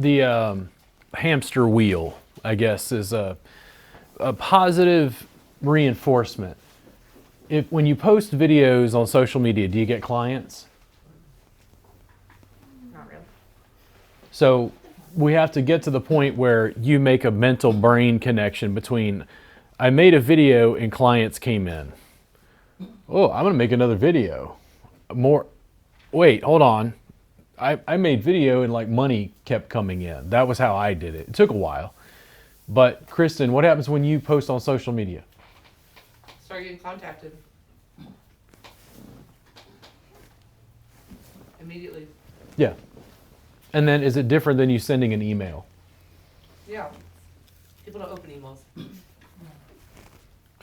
the hamster wheel, I guess, is a positive reinforcement. When you post videos on social media, do you get clients? Not really. So we have to get to the point where you make a mental brain connection between, I made a video and clients came in. Oh, I'm gonna make another video. Wait, hold on. I made video and like money kept coming in. That was how I did it. It took a while. But Kristen, what happens when you post on social media? Start getting contacted. Immediately. Yeah. And then is it different than you sending an email? Yeah. People don't open emails.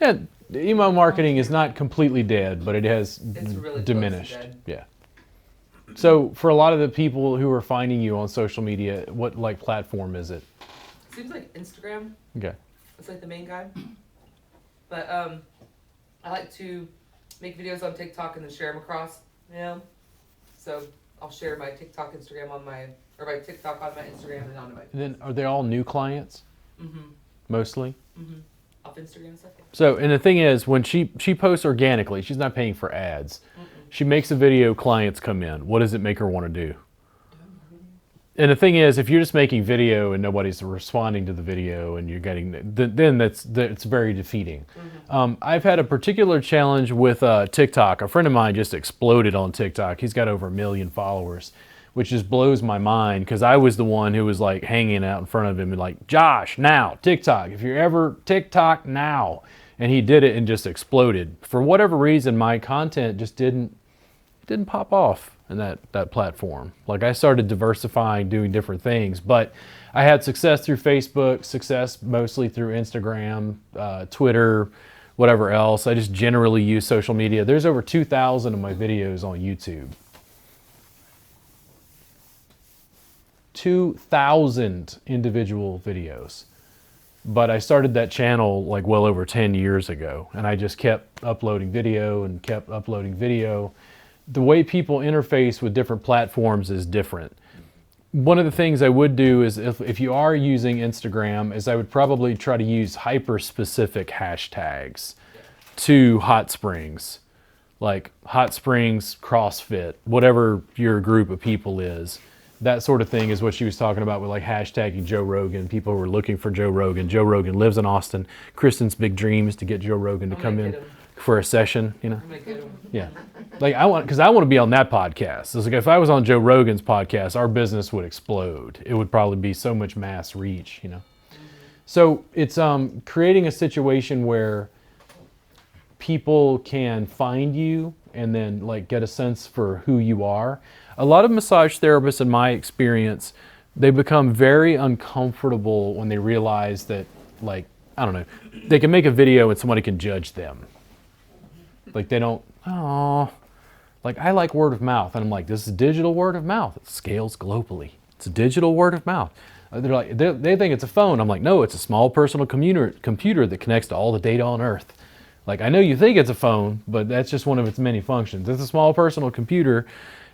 Yeah, email marketing is not completely dead, but it has It's really diminished. close to dead. Yeah. So for a lot of the people who are finding you on social media, what like platform is it? Seems like Instagram. Okay. It's like the main guy. But I like to make videos on TikTok and then share them across. You know, so I'll share my TikTok, Instagram on my TikTok on my Instagram and on my. And then are they all new clients? Mhm. Mostly. Mhm. Off Instagram and stuff. Yeah. So, and the thing is, when she posts organically, she's not paying for ads. She makes a video, clients come in. What does it make her want to do? And the thing is, if you're just making video and nobody's responding to the video and you're getting, then it's very defeating. I've had a particular challenge with TikTok. A friend of mine just exploded on TikTok. He's got over 1 million followers, which just blows my mind because I was the one who was like hanging out in front of him and like, Josh, now, TikTok. If you're ever TikTok now. And he did it and just exploded. For whatever reason, my content just didn't pop off in that platform. Like I started diversifying, doing different things, but I had success through Facebook, success mostly through Instagram, Twitter, whatever else. I just generally use social media. There's over 2,000 of my videos on YouTube. 2,000 individual videos. But I started that channel like well over 10 years ago, and I just kept uploading video and kept uploading video. The way people interface with different platforms is different. One of the things I would do is if you are using Instagram is I would probably try to use hyper-specific hashtags to hot springs, like hot springs, CrossFit, whatever your group of people is. That sort of thing is what she was talking about with like hashtagging Joe Rogan. People who are looking for Joe Rogan. Joe Rogan lives in Austin. Kristen's big dream is to get Joe Rogan to come in for a session, you know? Yeah. Like because I want to be on that podcast. It's like if I was on Joe Rogan's podcast, our business would explode. It would probably be so much mass reach, you know? So it's creating a situation where people can find you and then like get a sense for who you are. A lot of massage therapists, in my experience, they become very uncomfortable when they realize that, like, I don't know, they can make a video and somebody can judge them. Like they don't, like I like word of mouth. And I'm like, this is digital word of mouth. It scales globally. It's a digital word of mouth. They're like, they think it's a phone. I'm like, no, it's a small personal computer that connects to all the data on Earth. Like, I know you think it's a phone, but that's just one of its many functions. It's a small personal computer.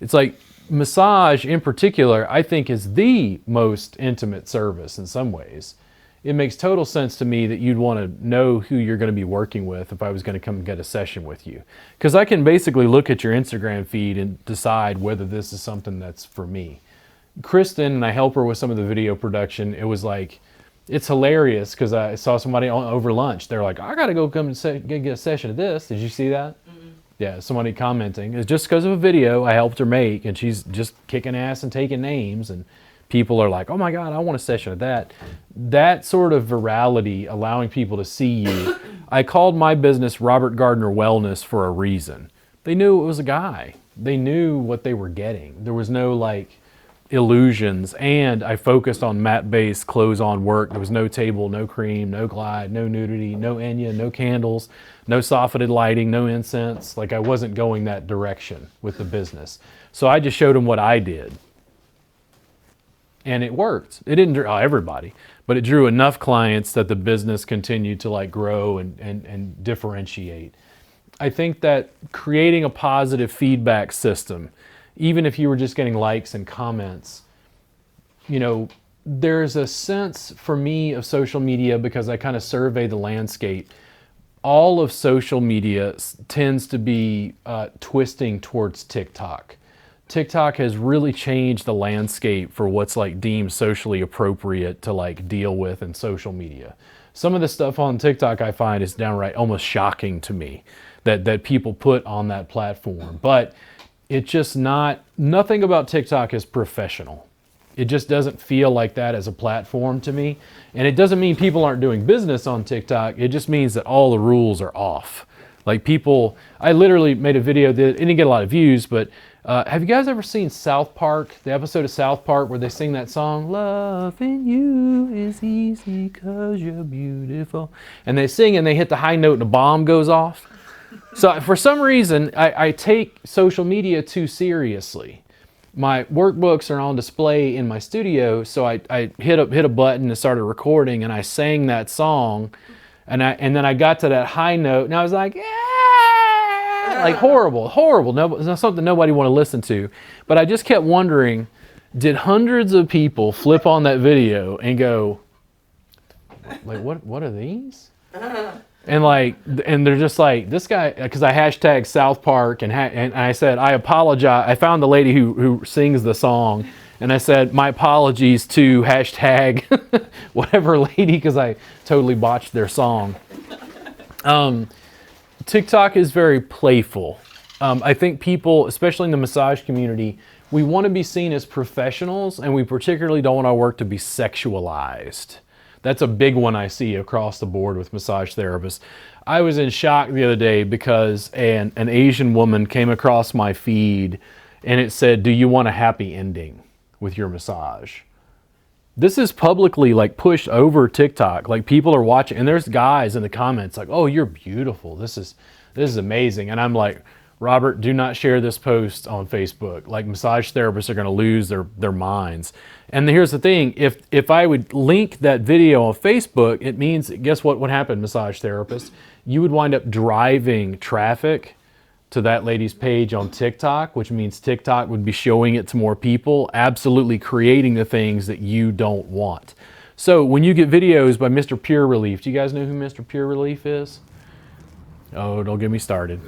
It's like massage in particular, I think is the most intimate service in some ways. It makes total sense to me that you'd want to know who you're going to be working with if I was going to come and get a session with you. Because I can basically look at your Instagram feed and decide whether this is something that's for me. Kristen, and I help her with some of the video production, it was like, it's hilarious because I saw somebody over lunch. They're like, I got to go come and get a session of this. Did you see that? Mm-hmm. Yeah, somebody commenting. It's just because of a video I helped her make, and she's just kicking ass and taking names, and people are like, oh my God, I want a session of that. That sort of virality, allowing people to see you. I called my business Robert Gardner Wellness for a reason. They knew it was a guy. They knew what they were getting. There was no like illusions, and I focused on mat-based clothes-on work. There was no table, no cream, no glide, no nudity, no Enya, no candles, no soffitted lighting, no incense. Like I wasn't going that direction with the business. So I just showed them what I did. And it worked. It didn't draw everybody, but it drew enough clients that the business continued to like grow and differentiate. I think that creating a positive feedback system, even if you were just getting likes and comments, you know, there's a sense for me of social media, because I kind of survey the landscape. All of social media tends to be twisting towards TikTok. TikTok has really changed the landscape for what's like deemed socially appropriate to like deal with in social media. Some of the stuff on TikTok I find is downright almost shocking to me that people put on that platform. But it's just nothing about TikTok is professional. It just doesn't feel like that as a platform to me. And it doesn't mean people aren't doing business on TikTok. It just means that all the rules are off. Like people, I literally made a video that it didn't get a lot of views, but have you guys ever seen South Park, the episode of South Park where they sing that song, "Loving you is easy 'cause you're beautiful," and they sing and they hit the high note and a bomb goes off? So for some reason, I take social media too seriously. My workbooks are on display in my studio, so I hit a button and started recording, and I sang that song, and then I got to that high note, and I was like, yeah, like horrible. No, it's something nobody want to listen to. But I just kept wondering, did hundreds of people flip on that video and go, like, what are these? And they're just like, this guy, because I hashtagged South Park and I said, I apologize. I found the lady who sings the song, and I said, my apologies to hashtag whatever lady, because I totally botched their song. TikTok is very playful. I think people, especially in the massage community, we want to be seen as professionals, and we particularly don't want our work to be sexualized. That's a big one I see across the board with massage therapists. I was in shock the other day because an Asian woman came across my feed and it said, "Do you want a happy ending with your massage?" This is publicly like pushed over TikTok. Like people are watching, and there's guys in the comments like, "Oh, you're beautiful. This is amazing." And I'm like, Robert, do not share this post on Facebook. Like massage therapists are going to lose their minds. And here's the thing, if I would link that video on Facebook, it means, guess what would happen, massage therapists? You would wind up driving traffic to that lady's page on TikTok, which means TikTok would be showing it to more people, absolutely creating the things that you don't want. So when you get videos by Mr. Pure Relief, do you guys know who Mr. Pure Relief is? Oh, don't get me started.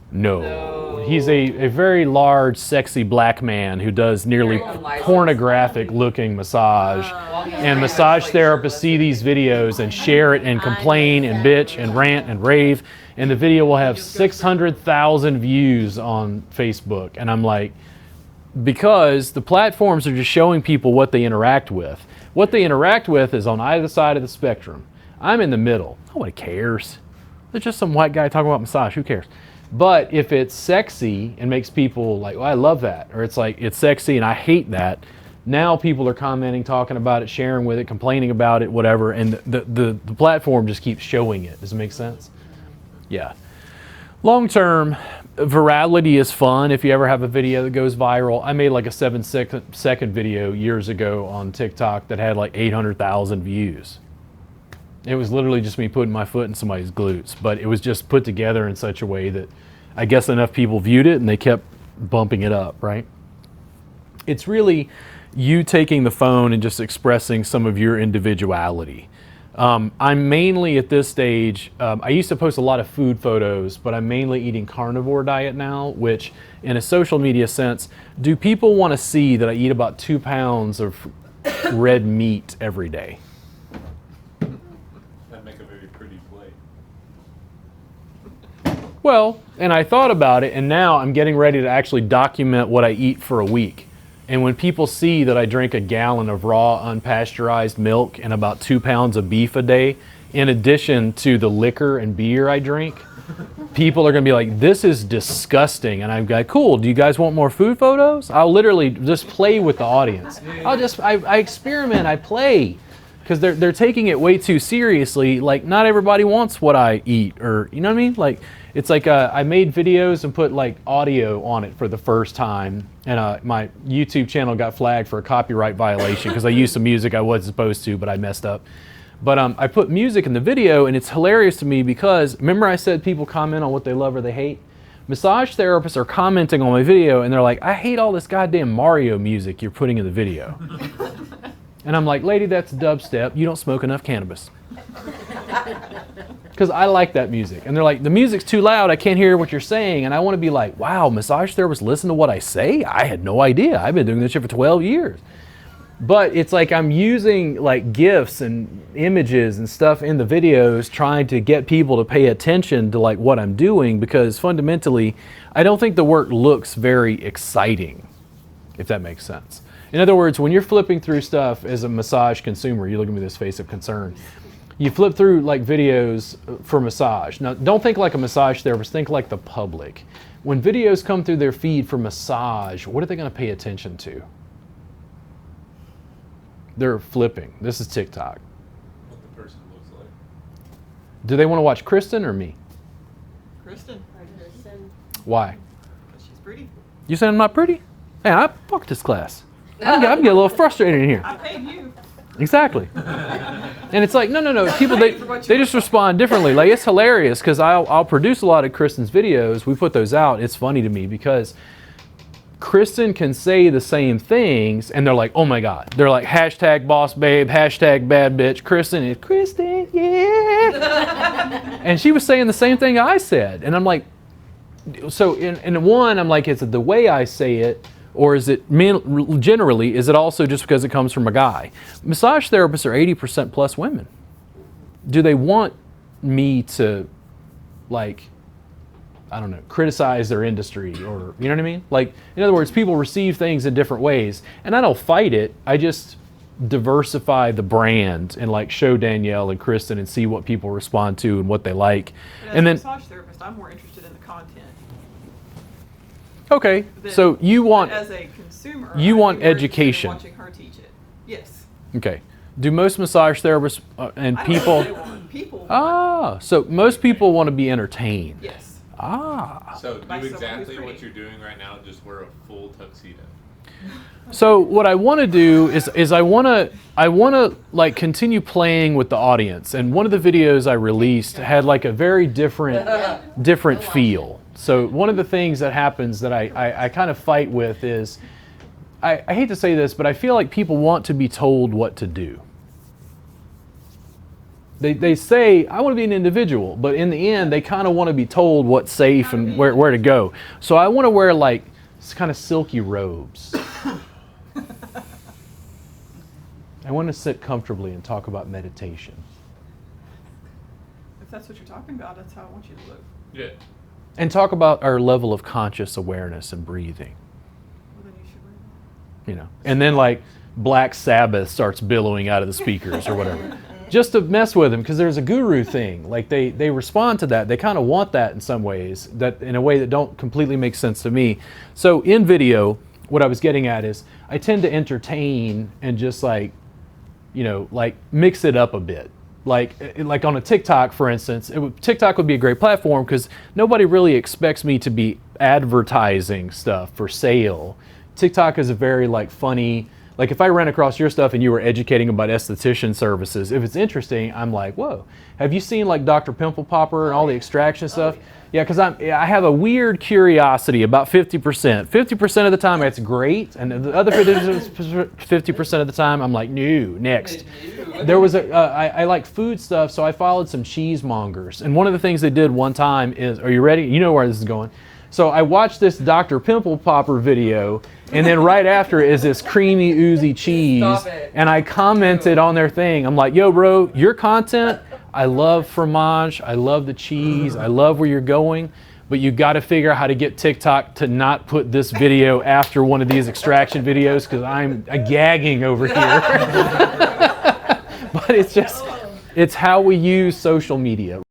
No. He's a very large, sexy black man who does nearly pornographic looking massage. And massage therapists see these videos and share it and complain and bitch and rant and rave. And the video will have 600,000 views on Facebook. And I'm like, because the platforms are just showing people what they interact with. What they interact with is on either side of the spectrum. I'm in the middle. Nobody cares. There's just some white guy talking about massage. Who cares? But if it's sexy and makes people like, "Oh, I love that," or it's like, it's sexy and I hate that, now people are commenting, talking about it, sharing with it, complaining about it, whatever, and the platform just keeps showing it. Does it make sense? Yeah. Long term, virality is fun. If you ever have a video that goes viral, I made like a 7-second video years ago on TikTok that had like 800,000 views. It was literally just me putting my foot in somebody's glutes, but it was just put together in such a way that I guess enough people viewed it and they kept bumping it up, right? It's really you taking the phone and just expressing some of your individuality. I'm mainly at this stage, I used to post a lot of food photos, but I'm mainly eating carnivore diet now, which in a social media sense, do people want to see that I eat about 2 pounds of red meat every day? Well, and I thought about it, and now I'm getting ready to actually document what I eat for a week. And when people see that I drink a gallon of raw, unpasteurized milk and about 2 pounds of beef a day, in addition to the liquor and beer I drink, people are going to be like, "This is disgusting." And I'm like, "Cool, do you guys want more food photos?" I'll literally just play with the audience. I experiment, I play. Because they're taking it way too seriously. Like, not everybody wants what I eat, or, you know what I mean? Like, it's like I made videos and put like audio on it for the first time, and my YouTube channel got flagged for a copyright violation because I used some music I wasn't supposed to, but I messed up. But I put music in the video, and it's hilarious to me because, remember I said people comment on what they love or they hate? Massage therapists are commenting on my video, and they're like, "I hate all this goddamn Mario music you're putting in the video." And I'm like, lady, that's dubstep. You don't smoke enough cannabis. Because I like that music. And they're like, the music's too loud. I can't hear what you're saying. And I want to be like, wow, massage therapists listen to what I say? I had no idea. I've been doing this shit for 12 years. But it's like I'm using like GIFs and images and stuff in the videos trying to get people to pay attention to like what I'm doing, because fundamentally, I don't think the work looks very exciting, if that makes sense. In other words, when you're flipping through stuff as a massage consumer, you look at me with this face of concern. You flip through like videos for massage. Now, don't think like a massage therapist, think like the public. When videos come through their feed for massage, what are they going to pay attention to? They're flipping. This is TikTok. What the person looks like. Do they want to watch Kristen or me? Kristen. Why? Because she's pretty. You saying I'm not pretty? Hey, I fucked this class. I'm getting a little frustrated in here. I paid you. Exactly. And it's like, no. People, they just respond differently. Like, it's hilarious because I'll produce a lot of Kristen's videos. We put those out. It's funny to me because Kristen can say the same things and they're like, oh my God. They're like, hashtag boss babe, hashtag bad bitch. Kristen is Kristen, yeah. And she was saying the same thing I said. And I'm like, so in one, I'm like, is it the way I say it? Or is it generally, is it also just because it comes from a guy? Massage therapists are 80% plus women. Do they want me to, like, I don't know, criticize their industry, or, you know what I mean? Like, in other words, people receive things in different ways. And I don't fight it. I just diversify the brand and like show Danielle and Kristen and see what people respond to and what they like. But as and a then, massage therapist, I'm more interested in the content. okay, so you want, as a consumer, you I'd want be more interested in education. watching her teach it. Yes. Okay. Do most massage therapists and I don't know people? what they want. People. want- Ah, so most people want to be entertained. Yes. Ah. So By do someone exactly who's what pretty. you're doing right now, just wear a full tuxedo. So what I want to do is I want to like continue playing with the audience. And one of the videos I released had like a very different feel. So one of the things that happens that I kind of fight with is, I hate to say this, but I feel like people want to be told what to do. They say, I want to be an individual, but in the end, they kind of want to be told what's safe and where to go. So I want to wear like kind of silky robes. I want to sit comfortably and talk about meditation. If that's what you're talking about, that's how I want you to look. Yeah. And talk about our level of conscious awareness and breathing. Well, then you should wear that. You know, and then like Black Sabbath starts billowing out of the speakers or whatever, just to mess with them, because there's a guru thing. Like they respond to that. They kind of want that in some ways, that in a way that don't completely make sense to me. So in video, what I was getting at is I tend to entertain and just like, you know, like mix it up a bit. Like on a TikTok, for instance, TikTok would be a great platform because nobody really expects me to be advertising stuff for sale. TikTok is a very like funny, like if I ran across your stuff and you were educating about esthetician services, if it's interesting, I'm like, whoa, have you seen like Dr. Pimple Popper and all the extraction stuff? Yeah, because I have a weird curiosity about 50%. 50% of the time it's great, and the other 50% of the time I'm like, no, next. There was I like food stuff, so I followed some cheesemongers. And one of the things they did one time is, are you ready? You know where this is going. So I watched this Dr. Pimple Popper video, and then right after is this creamy, oozy cheese. And I commented on their thing. I'm like, yo, bro, your content, I love fromage, I love the cheese, I love where you're going, but you got to figure out how to get TikTok to not put this video after one of these extraction videos, because I'm gagging over here. But it's just, it's how we use social media.